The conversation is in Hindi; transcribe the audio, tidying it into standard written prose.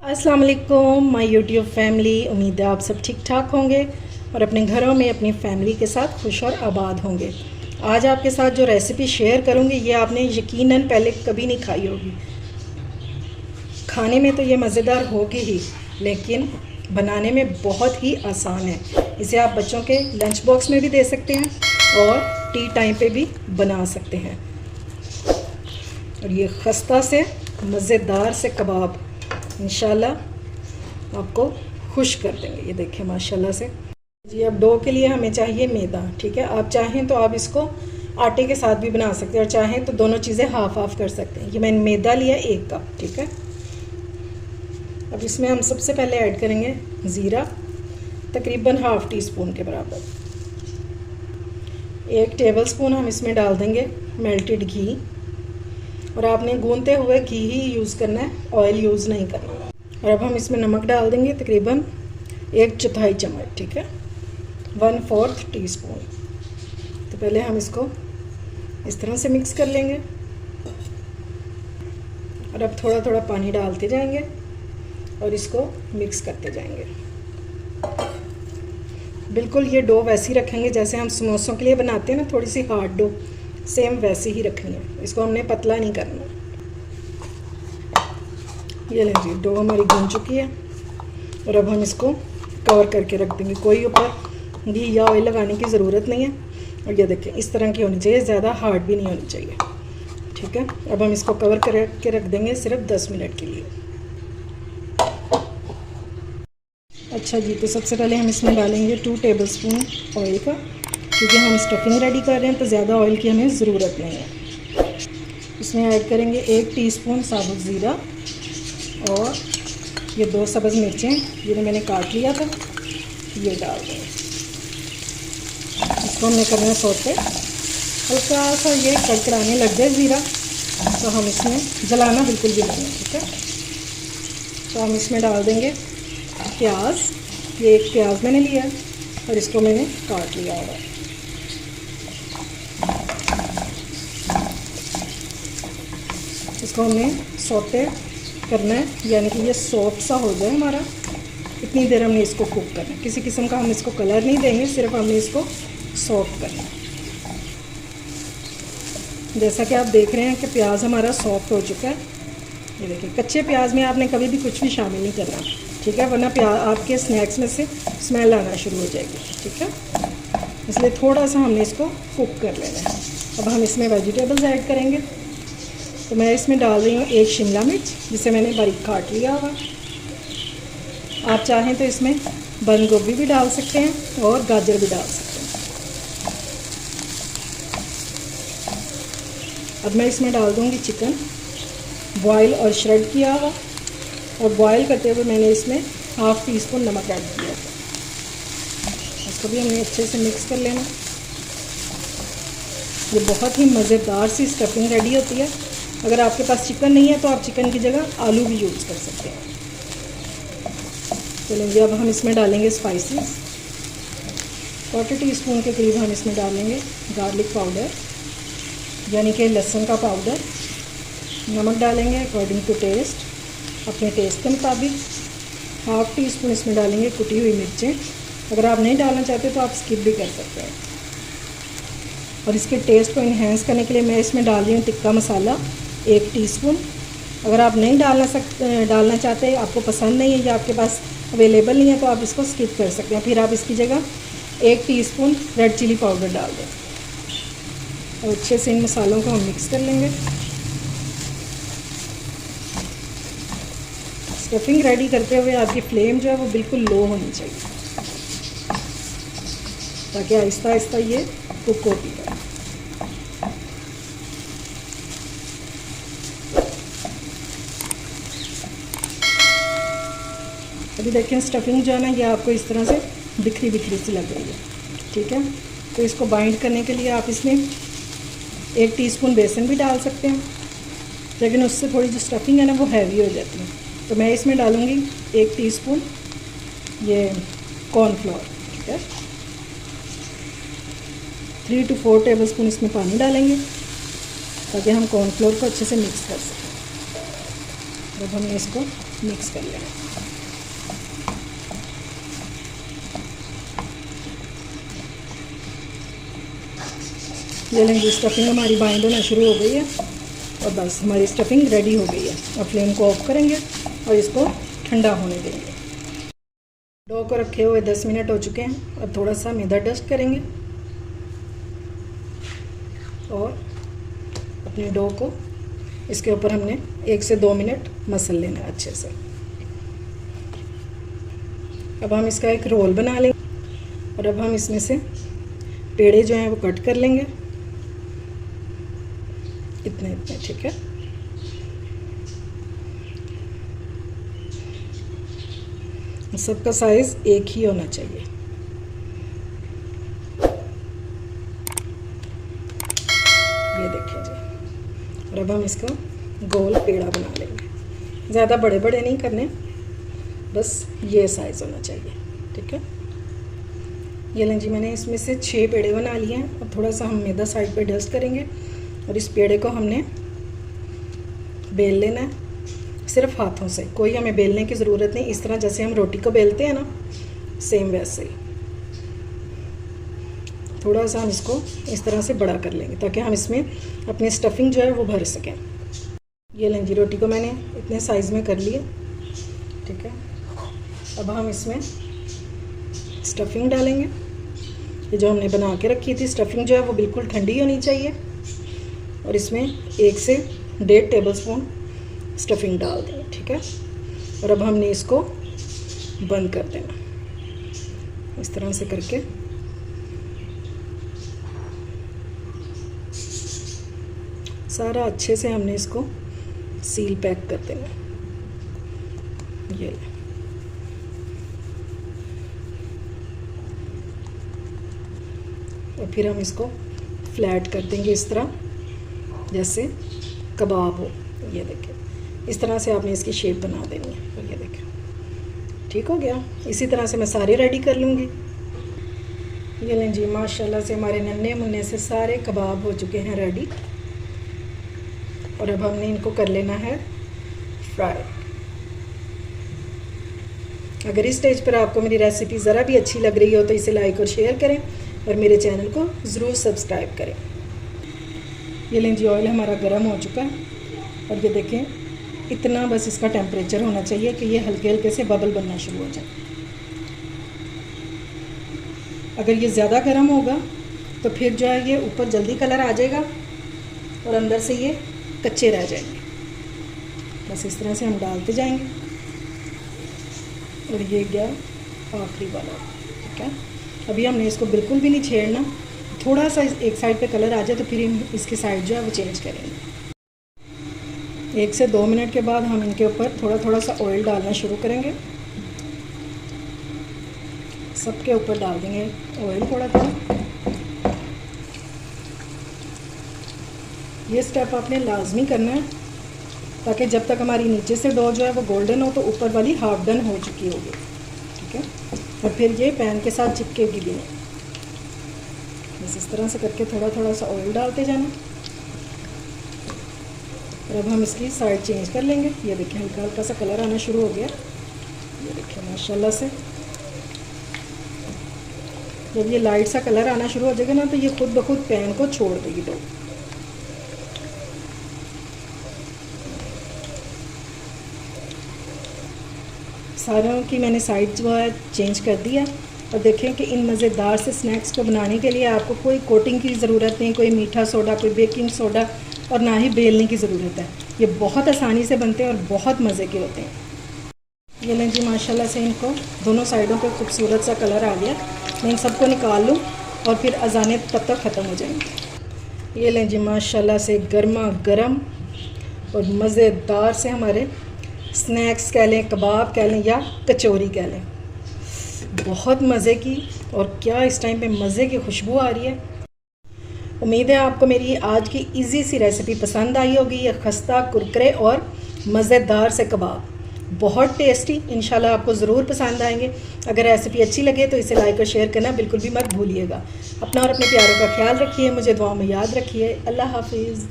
अस्सलाम वालेकुम माय यूट्यूब फैमिली। उम्मीद है आप सब ठीक ठाक होंगे और अपने घरों में अपनी फैमिली के साथ खुश और आबाद होंगे। आज आपके साथ जो रेसिपी शेयर करूंगी ये आपने यकीनन पहले कभी नहीं खाई होगी। खाने में तो ये मज़ेदार होगी ही, लेकिन बनाने में बहुत ही आसान है। इसे आप बच्चों के लंच बॉक्स में भी दे सकते हैं और टी टाइम पे भी बना सकते हैं। और ये खस्ता से मज़ेदार से कबाब इंशाल्लाह आपको खुश कर देंगे। ये देखें माशाल्लाह से जी। अब डो के लिए हमें चाहिए मैदा, ठीक है। आप चाहें तो आप इसको आटे के साथ भी बना सकते हैं और चाहें तो दोनों चीज़ें हाफ हाफ कर सकते हैं। ये मैंने मैदा लिया 1 कप, ठीक है। अब इसमें हम सबसे पहले ऐड करेंगे ज़ीरा, तकरीबन ½ टी स्पून के बराबर। 1 टेबल स्पून हम इसमें डाल देंगे मेल्टेड घी, और आपने गूंदते हुए घी ही यूज़ करना है, ऑयल यूज़ नहीं करना। और अब हम इसमें नमक डाल देंगे तकरीबन 1/4 चम्मच, ठीक है, 1/4 टी स्पून। तो पहले हम इसको इस तरह से मिक्स कर लेंगे और अब थोड़ा थोड़ा पानी डालते जाएंगे और इसको मिक्स करते जाएंगे। बिल्कुल ये डो वैसी रखेंगे जैसे हम समोसों के लिए बनाते हैं ना, थोड़ी सी हार्ड डो, सेम वैसे ही रखनी है। इसको हमने पतला नहीं करना। ये लें जी, डो हमारी गूंद चुकी है और अब हम इसको कवर करके रख देंगे। कोई ऊपर घी या ऑयल लगाने की ज़रूरत नहीं है। और ये देखें इस तरह की होनी चाहिए, ज़्यादा हार्ड भी नहीं होनी चाहिए, ठीक है। अब हम इसको कवर करके रख देंगे सिर्फ 10 मिनट के लिए। अच्छा जी, तो सबसे पहले हम इसमें डालेंगे 2 टेबल स्पून ऑयल का, क्योंकि हम स्टफिंग रेडी कर रहे हैं तो ज़्यादा ऑयल की हमें ज़रूरत नहीं है। इसमें ऐड करेंगे 1 टीस्पून साबुत ज़ीरा और ये 2 सब्ज़ मिर्चें जिन्हें मैंने काट लिया था, ये डाल देंगे। इसको हमने करना है सौते। हल्का सा ये कड़कड़ाने लग जाए ज़ीरा तो हम इसमें जलाना बिल्कुल भी नहीं है, ठीक है। तो हम इसमें डाल देंगे प्याज। ये 1 प्याज मैंने लिया है और इसको मैंने काट लिया हुआ है। इसको हमने सौते करना है, यानी कि ये सॉफ्ट सा हो जाए हमारा। इतनी देर हमने इसको कुक करना है। किसी किस्म का हम इसको कलर नहीं देंगे, सिर्फ हमने इसको सॉफ्ट करना है। जैसा कि आप देख रहे हैं कि प्याज हमारा सॉफ्ट हो चुका है। ये देखिए, कच्चे प्याज में आपने कभी भी कुछ भी शामिल नहीं करना, ठीक है, वरना प्याज आपके स्नैक्स में से स्मेल आना शुरू हो जाएगी, ठीक है। इसलिए थोड़ा सा हमने इसको कुक कर लेना है। अब हम इसमें वेजिटेबल्स ऐड करेंगे। तो मैं इसमें डाल रही हूँ 1 शिमला मिर्च, जिसे मैंने बारीक काट लिया हुआ। आप चाहें तो इसमें बंद गोभी भी डाल सकते हैं और गाजर भी डाल सकते हैं। अब मैं इसमें डाल दूँगी चिकन बॉयल और श्रेड किया हुआ, और बॉयल करते हुए मैंने इसमें ½ टी स्पून नमक ऐड किया था। इसको भी हमने अच्छे से मिक्स कर लेना। ये बहुत ही मज़ेदार सी स्टफिंग रेडी होती है। अगर आपके पास चिकन नहीं है तो आप चिकन की जगह आलू भी यूज़ कर सकते हैं। चलिए, अब हम इसमें डालेंगे स्पाइसेस। 1/4 टी स्पून के करीब हम इसमें डालेंगे गार्लिक पाउडर, यानी कि लहसुन का पाउडर। नमक डालेंगे अकॉर्डिंग टू टेस्ट, अपने टेस्ट के मुताबिक। ½ टी स्पून इसमें डालेंगे कुटी हुई मिर्चें। अगर आप नहीं डालना चाहते तो आप स्किप भी कर सकते हैं। और इसके टेस्ट को इन्हेंस करने के लिए मैं इसमें डाल रही हूँ टिक्का मसाला 1 टीस्पून। अगर आप नहीं डालना चाहते, आपको पसंद नहीं है या आपके पास अवेलेबल नहीं है, तो आप इसको स्किप कर सकते हैं। फिर आप इसकी जगह 1 टीस्पून रेड चिली पाउडर डाल दें और अच्छे से इन मसालों को हम मिक्स कर लेंगे। स्टफिंग रेडी करते हुए आपकी फ्लेम जो है वो बिल्कुल लो होनी चाहिए, ताकि आहिस्ता आहिस्ता ये कुक होती है। अभी देखें स्टफिंग जो है ना, ये आपको इस तरह से बिखरी बिखरी सी लग रही है, ठीक है। तो इसको बाइंड करने के लिए आप इसमें 1 टीस्पून बेसन भी डाल सकते हैं, लेकिन उससे थोड़ी जो स्टफिंग है ना वो हैवी हो जाती है। तो मैं इसमें डालूँगी 1 टीस्पून ये कॉर्नफ्लोर, ठीक है। 3 to 4 टेबल स्पून इसमें पानी डालेंगे ताकि हम कॉर्नफ्लोर को अच्छे से मिक्स कर सकें। जब हमने इसको मिक्स कर लेना। ये लेंगे, स्टफिंग हमारी बाइंड होना शुरू हो गई है और बस हमारी स्टफिंग रेडी हो गई है। अब फ्लेम को ऑफ करेंगे और इसको ठंडा होने देंगे। डो को रखे हुए 10 मिनट हो चुके हैं। अब थोड़ा सा मैदा डस्ट करेंगे और अपने डो को इसके ऊपर हमने 1 से 2 मिनट मसल लेना है अच्छे से। अब हम इसका एक रोल बना लेंगे और अब हम इसमें से पेड़े जो हैं वो कट कर लेंगे, इतने इतने, ठीक है। सबका साइज़ एक ही होना चाहिए। ये देखिए जी। और अब हम इसका गोल पेड़ा बना लेंगे। ज़्यादा बड़े बड़े नहीं करने, बस ये साइज़ होना चाहिए, ठीक है। ये लें जी, मैंने इसमें से 6 पेड़े बना लिए हैं। अब थोड़ा सा हम मैदा साइड पे डस्ट करेंगे और इस पेड़े को हमने बेल लेना है सिर्फ हाथों से। कोई हमें बेलने की ज़रूरत नहीं। इस तरह जैसे हम रोटी को बेलते हैं ना, सेम वैसे ही। थोड़ा सा हम इसको इस तरह से बड़ा कर लेंगे ताकि हम इसमें अपनी स्टफिंग जो है वो भर सकें। ये लें जी, रोटी को मैंने इतने साइज़ में कर लिया, ठीक है। अब हम इसमें स्टफिंग डालेंगे। ये जो हमने बना के रखी थी स्टफिंग जो है वो बिल्कुल ठंडी होनी चाहिए और इसमें 1 से 1.5 टेबलस्पून स्टफिंग डाल दें, ठीक है। और अब हमने इसको बंद कर देना इस तरह से करके। सारा अच्छे से हमने इसको सील पैक कर देना। ये ले। और फिर हम इसको फ्लैट कर देंगे इस तरह जैसे कबाब हो। ये देखिए, इस तरह से आपने इसकी शेप बना देनी है। और ये देखिए, ठीक हो गया। इसी तरह से मैं सारे रेडी कर लूँगी। ये लें जी, माशाल्लाह से हमारे नन्हे मुन्ने से सारे कबाब हो चुके हैं रेडी। और अब हमने इनको कर लेना है फ्राई। अगर इस स्टेज पर आपको मेरी रेसिपी ज़रा भी अच्छी लग रही हो तो इसे लाइक और शेयर करें और मेरे चैनल को ज़रूर सब्सक्राइब करें। ये लें जी, ऑयल हमारा गर्म हो चुका है और ये देखें, इतना बस इसका टेम्परेचर होना चाहिए कि ये हल्के हल्के से बबल बनना शुरू हो जाए। अगर ये ज़्यादा गर्म होगा तो फिर जो है ये ऊपर जल्दी कलर आ जाएगा और अंदर से ये कच्चे रह जाएंगे। बस इस तरह से हम डालते जाएंगे और ये गया आखिरी वाला, ठीक है। अभी हमने इसको बिल्कुल भी नहीं छेड़ना। थोड़ा सा एक साइड पे कलर आ जाए तो फिर हम इसकी साइड जो है वो चेंज करेंगे। 1 से 2 मिनट के बाद हम इनके ऊपर थोड़ा थोड़ा सा ऑयल डालना शुरू करेंगे। सबके ऊपर डाल देंगे ऑयल थोड़ा थोड़ा। ये स्टेप आपने लाजमी करना है ताकि जब तक हमारी नीचे से डो जो है वो गोल्डन हो तो ऊपर वाली हाफ डन हो चुकी होगी, ठीक है। और फिर ये पैन के साथ चिपकेगी भी नहीं। बस इस तरह से करके थोड़ा थोड़ा सा ऑयल डालते जाना। और अब हम इसकी साइड चेंज कर लेंगे। ये देखिए, हल्का हल्का सा कलर आना शुरू हो गया। ये देखिए माशाल्लाह से जब ये लाइट सा कलर आना शुरू हो जाएगा ना तो ये खुद ब खुद पैन को छोड़ देगी डो। सारों की मैंने साइड जो है चेंज कर दिया। और देखें कि इन मज़ेदार से स्नैक्स को बनाने के लिए आपको कोई कोटिंग की ज़रूरत नहीं, कोई मीठा सोडा, कोई बेकिंग सोडा और ना ही बेलने की ज़रूरत है। ये बहुत आसानी से बनते हैं और बहुत मज़े के होते हैं। ये लें जी, माशाल्लाह से इनको दोनों साइडों पे खूबसूरत सा कलर आ गया। मैं इन सबको निकाल लूँ और फिर अजाने तब तक ख़त्म हो जाएंगे। ये लें जी, माशाल्लाह से गर्मा गर्म और मज़ेदार से हमारे स्नैक्स कह लें, कबाब कह लें या कचौरी कह लें, बहुत मज़े की। और क्या इस टाइम पे मज़े की खुशबू आ रही है। उम्मीद है आपको मेरी आज की इजी सी रेसिपी पसंद आई होगी। ये खस्ता, कुरकुरे और मज़ेदार से कबाब बहुत टेस्टी, इंशाल्लाह आपको ज़रूर पसंद आएंगे। अगर रेसिपी अच्छी लगे तो इसे लाइक और शेयर करना बिल्कुल भी मत भूलिएगा। अपना और अपने प्यारों का ख्याल रखिए, मुझे दुआ में याद रखिए। अल्लाह हाफिज़।